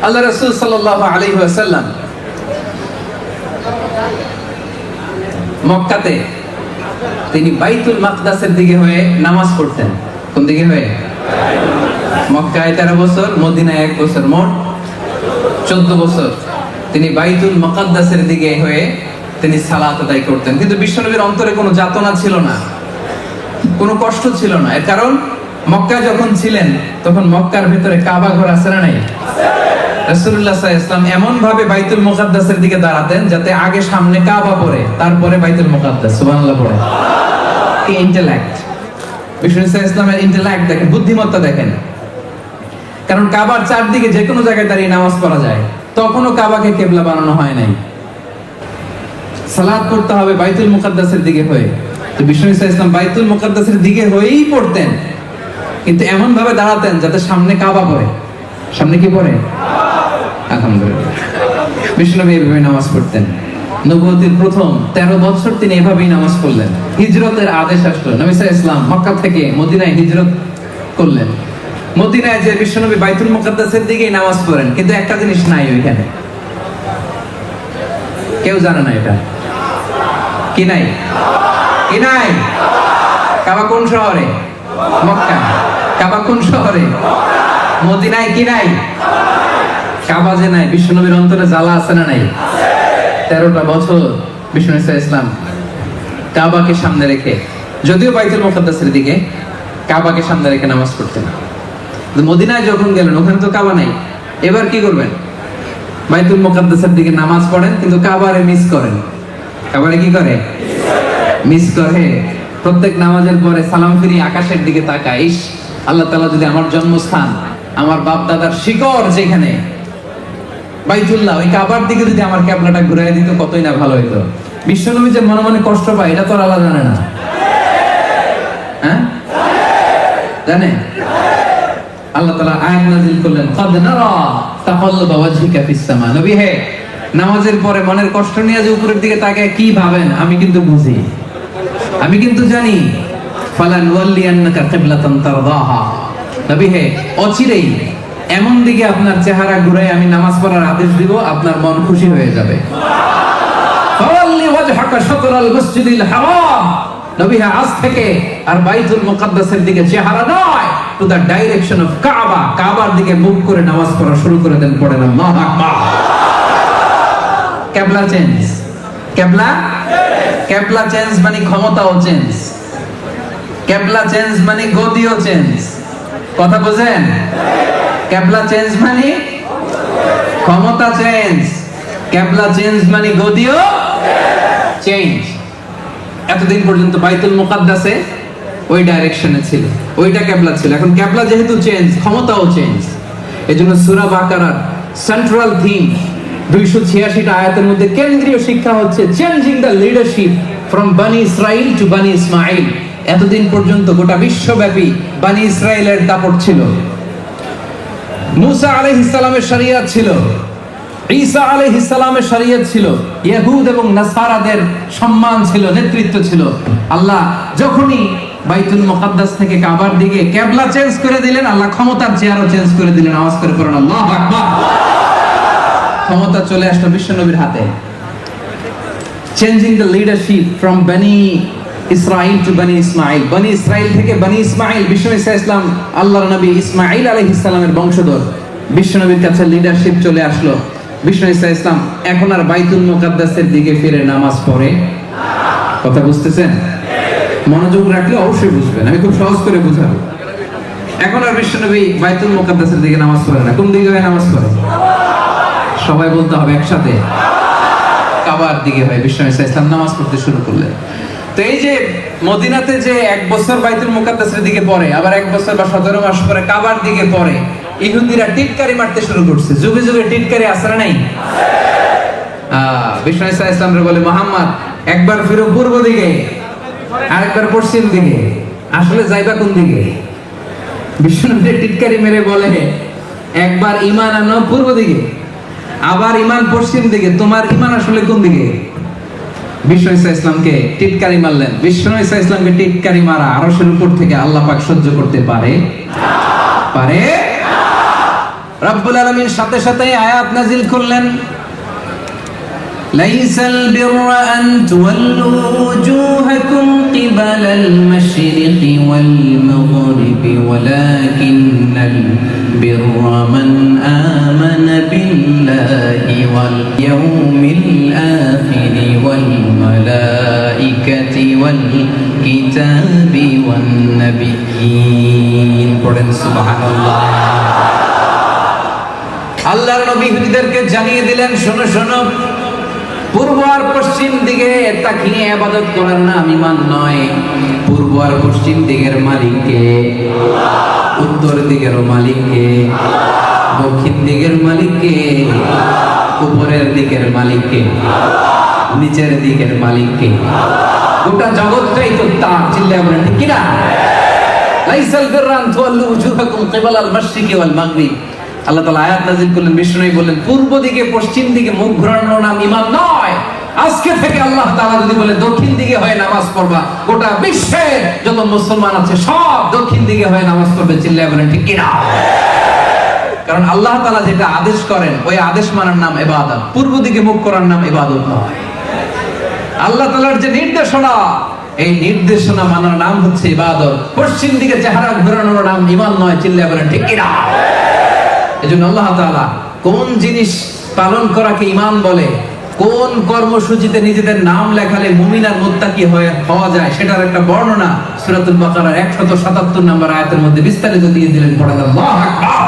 আল্লাহ রাসূল সাল্লাল্লাহু আলাইহি ওয়াসাল্লাম মক্কাতে তিনি বাইতুল মাকদাসের দিকে হয়ে নামাজ পড়তেন। কোন দিকে হয়ে? মক্কায় 13 বছর, মদিনায় 1 বছর, মোট 14 বছর তিনি বাইতুল মুকাদ্দাসের দিকে হয়ে তিনি সালাত আদায় করতেন। কিন্তু বিশ্বনবীর অন্তরে কোনো যাতনা ছিল না, কোনো কষ্ট ছিল না। এর কারণ মক্কায় যখন ছিলেন তখন মক্কার ভিতরে কাবা ঘর আছে না নাই? রাসূলুল্লাহ সাল্লাল্লাহু আলাইহি ওয়াসাল্লাম এমন ভাবে বাইতুল মুকাদ্দাসের দিকে দাঁড়াতেন যাতে আগে সামনে কাবা পড়ে, তারপরে বাইতুল মুকাদ্দাস। সুবহানাল্লাহ পড়ে। কি ইন্টেলেক্ট! বিশ্বনবী সাল্লাল্লাহু আলাইহি ওয়াসাল্লামের ইন্টেলেক্ট দেখেন, বুদ্ধিমত্তা দেখেন। কারণ কাবার চারদিকে যে কোনো জায়গায় দাঁড়িয়ে নামাজ পড়া যায়, তখনও কাবাকে কিবলা বানানো হয় নাই। সালাত করতে হবে বাইতুল মুকাদ্দাসের দিকে হয়ে। তো বিশ্বনবী সাল্লাল্লাহু আলাইহি ওয়াসাল্লাম বাইতুল মুকাদ্দাসের দিকে হয়েই পড়তেন, কিন্তু এমন ভাবে দাঁড়াতেন যাতে সামনে কাবা পড়ে। সামনে কি পড়ে? আলহামদুলিল্লাহ। বিশ্বনবী এভাবে নামাজ পড়তেন। নবুয়তের প্রথম 13 বছর তিনি এভাবেই নামাজ পড়লেন। হিজরতের আদেশ আসলো, নবী সাল্লাল্লাহু আলাইহি ওয়াসাল্লাম মক্কা থেকে মদিনায় হিজরত করলেন। মদিনায় যে বিশ্বনবী বাইতুল মুকাদ্দাসের দিকেই নামাজ পড়েন, কিন্তু একটা জিনিস নাই ওইখানে। কেউ জানে না এটা কি নাই? কি নাই? কাবা কোন শহরে? মক্কা। কাবা কোন শহরে? মদিনায়। কি নাই? কাবা যে নাই। বিশ্বনবীর অন্তরে জ্বালা আছে না নাই? 13টা বছর বিশ্বনবী সাল্লাল্লাহু আলাইহি ওয়াসাল্লাম কাবাকে সামনে রেখে, যদিও বাইতুল মুকাদ্দাসের দিকে, কাবাকে সামনে রেখে নামাজ পড়তেন। মদিনায় যখন গেলেন ওখানে তো কাবা নাই। এবার কি করবেন? বাইতুল মুকাদ্দাসের দিকে নামাজ পড়েন, কিন্তু কাবারে মিস করেন। কাবারে কি করে? মিস করে। প্রত্যেক নামাজের পরে সালাম ফিরিয়ে আকাশের দিকে তাকায়, ইস আল্লাহ তাআলা যদি আমার জন্মস্থান, আমার বাপ দাদার শিকড় যেখানে বাইতুল্লাহ, ওই কাবার দিকে যদি আমার কিবলাটা ঘুরিয়ে দিত কতই না ভালো হতো। বিশ্বনবী যে মনে মনে কষ্ট পায় এটা তো আল্লাহ জানে না? হ্যাঁ জানে? আল্লাহ তাআলা আয়াত নাযিল করলেন, ক্বাদ নারা তাকাল্লুবা ওয়াজহিকা ফিস সামা। নবী হে, নামাজের পরে মনের কষ্ট নিয়ে যে উপরের দিকে তাকায় কি ভাবেন আমি কিন্তু বুঝি, আমি কিন্তু জানি। ফালানুওয়াল্লিয়ান্নাকা কিবলাতান তারদাহা। নবী হে, অচিরেই এমন দিকে আপনার চেহারা ঘুরায় আমি নামাজ পড়ার আদেশ দিব, আপনার মন খুশি হয়ে যাবে। ফাওয়াল্লি ওয়াজহাকা শাতরাল মসজিদিল হারাম। নবী হে, আজ থেকে আর বাইতুল মুকাদ্দাসের দিকে চেহারা নয়, টু দ্য ডাইরেকশন অফ কাবা, কাবার দিকে মুখ করে নামাজ পড়া শুরু করে দেন। পড়েন আল্লাহু আকবার। কিবলা চেঞ্জ। কিবলা চেঞ্জ মানে ক্ষমতাও চেঞ্জ। কিবলা চেঞ্জ মানে গদিও চেঞ্জ। কথা বোঝেন? কিবলা চেঞ্জ মানে ক্ষমতা চেঞ্জ, কিবলা চেঞ্জ মানে গদিও চেঞ্জ। এতদিন পর্যন্ত বাইতুল মুকাদ্দাসে ওই ডাইরেকশনে ছিল, ওইটা কিবলা ছিল। এখন কিবলা যেহেতু চেঞ্জ, ক্ষমতাও চেঞ্জ। এজন্য সূরা বাকারার সেন্ট্রাল থিম 286টা আয়াতের মধ্যে কেন্দ্রীয় শিক্ষা হচ্ছে চেঞ্জিং দ্য লিডারশিপ ফ্রম বনি ইসরাইল টু বনি ইসমাইল। এতদিন পর্যন্ত গোটা বিশ্বব্যাপী বনি ইসরাইলের দাপট ছিল। মুসা আলাইহিস সালামের শরিয়ত ছিল, ঈসা আলাইহিস সালামের শরিয়ত ছিল, ইহুদ এবং নাসারাদের সম্মান ছিল, নেতৃত্ব ছিল। আল্লাহ যখনই বাইতুল মুকাদ্দাস থেকে কাবার দিকে কিবলা চেঞ্জ করে দিলেন, আল্লাহ ক্ষমতার চেয়ারও চেঞ্জ করে দিলেন। আওয়াজ করে পড়ুন আল্লাহু আকবার। ক্ষমতা চলে আসলো বিশ্বনবীর হাতে। চেঞ্জিং দ্য লিডারশিপ ফ্রম বনি ইসরাইল টু বনি ইসমাইল। বনি ইসরাইল থেকে বনি ইসমাইল। বিশ্বনবী সাল্লাল্লাহু আলাইহি ওয়াসাল্লাম আল্লাহর নবী ইসমাইল আলাইহিস সালামের বংশধর। বিশ্বনবীর কাছে লিডারশিপ চলে আসলো। বিশ্বনবী সাল্লাল্লাহু আলাইহি ওয়াসাল্লাম এখন আর বাইতুল মুকাদ্দাসের দিকে ফিরে নামাজ পড়ে না। কথা বুঝতেছেন? মনোযোগ রাখলে অবশ্যই বুঝবেন, আমি খুব সহজ করে বুঝাবো। এখন আর বিশ্বনবী বাইতুল মুকাদ্দাসের দিকে নামাজ পড়ে না। কোন দিকে নামাজ পড়ে? সবাই বলতে হবে একসাথে, কাবার দিকে হয়। বিশ্বনবী সাল্লাল্লাহু আলাইহি ওয়াসাল্লাম নামাজ পড়তে শুরু করলেন। তো এই যে মদিনাতে যে 1 বছর বাইতুল মুকাদ্দাসের দিকে পড়ে, আবার 1 বছর বা 17 মাস পরে কাবার দিকে পড়ে, ইহুদিরা টিটকারি মারতে শুরু করছে। যুগে যুগে টিটকারি আসে না নাই? বিশ্বনবী সাল্লাল্লাহু আলাইহি ওয়াসাল্লাম বলে, মুহাম্মদ একবার ফিরো পূর্ব দিকে, আরেকবার পশ্চিম দিকে, আসলে যাইবা কোন দিকে? বিশ্বনবী টিটকারি মেরে বলে, একবার ঈমান আনো পূর্ব দিকে, আবার ঈমান পশ্চিম দিকে, তোমার ঈমান আসলে কোন দিকে? বিশ্বনবী সাল্লাল্লাহু আলাইহি ওয়াসাল্লামকে টিটকারি মারলেন। বিশ্বনবী সাল্লাল্লাহু আলাইহি ওয়াসাল্লামকে টিটকারি মারা আরশের উপর থেকে আল্লাহ পাক সহ্য করতে পারে? পারে? রব্বুল আলামিন সাথে সাথে আয়াত নাজিল করলেন, লাইসাল বিররা আন তুওয়াল্লু ওয়ুজুহাকুম কিবালাল মাশরিকি ওয়াল মাগরিবি ওয়ালাকিন্নাল বিররা মান আমানা বিল্লাহি ওয়াল ইয়াউমিল আখিরি ওয়াল মালাইকাতি ওয়াল কিতাবি ওয়ান নাবিয়্যিন। পড়েন সুবহানাল্লাহ। আল্লাহর নবী ইহুদিদেরকে জানিয়ে দিলেন, শোনো শোনো, পূর্ব আর পশ্চিম দিকে তাকিয়ে ইবাদত করার নাম ঈমান নয়। পূর্ব আর পশ্চিম দিকের মালিক কে? উত্তর দিকের মালিক কে? দক্ষিণ দিকের মালিক কে? উপরের দিকের মালিক কে? নিচের দিকের মালিক কে? গোটা জগৎটাই তো তার। চিল্লায় বলেন ঠিক কিনা? লাইসাল বিররা আন তুওয়াল্লু ওয়ুজুহাকুম কিবালাল মাশরিকি ওয়াল মাগরিব। আল্লাহ তাআলা আয়াত নাযিল করলেন, বিষ্ণু বললেন পূর্ব দিকে পশ্চিম দিকে মুখ ঘোরানোর নাম ঈমান নয়। আজকে থেকে আল্লাহ তাআলা যদি বলে দক্ষিণ দিকে হয়ে নামাজ পড়বা, গোটা বিশ্বের যত মুসলমান আছে সব দক্ষিণ দিকে হয়ে নামাজ পড়বে। চিল্লায় বলেন ঠিক কিনা? কারণ আল্লাহ তাআলা যেটা আদেশ করেন ওই আদেশ মানার নাম ইবাদত, পূর্ব দিকে মুখ করার নাম ইবাদত নয়। আল্লাহ তাআলার যে নির্দেশনা, এই নির্দেশনা মানার নাম হচ্ছে ইবাদত। পশ্চিম দিকে চেহারা ঘোরানোর নাম ঈমান নয়। চিল্লায় বলেন ঠিক কিনা? এজন্য আল্লাহ তাআলা কোন জিনিস পালন করাকে ঈমান বলে, কোন কর্মসূচিতে নিজেদের নাম লেখালে মুমিন আর মুত্তাকি হওয়া যায় সেটার একটা বর্ণনা সূরাতুল বাকারার 177 নম্বর আয়াতের মধ্যে বিস্তারিত দিয়ে দিলেন। পড়েন আল্লাহু আকবার।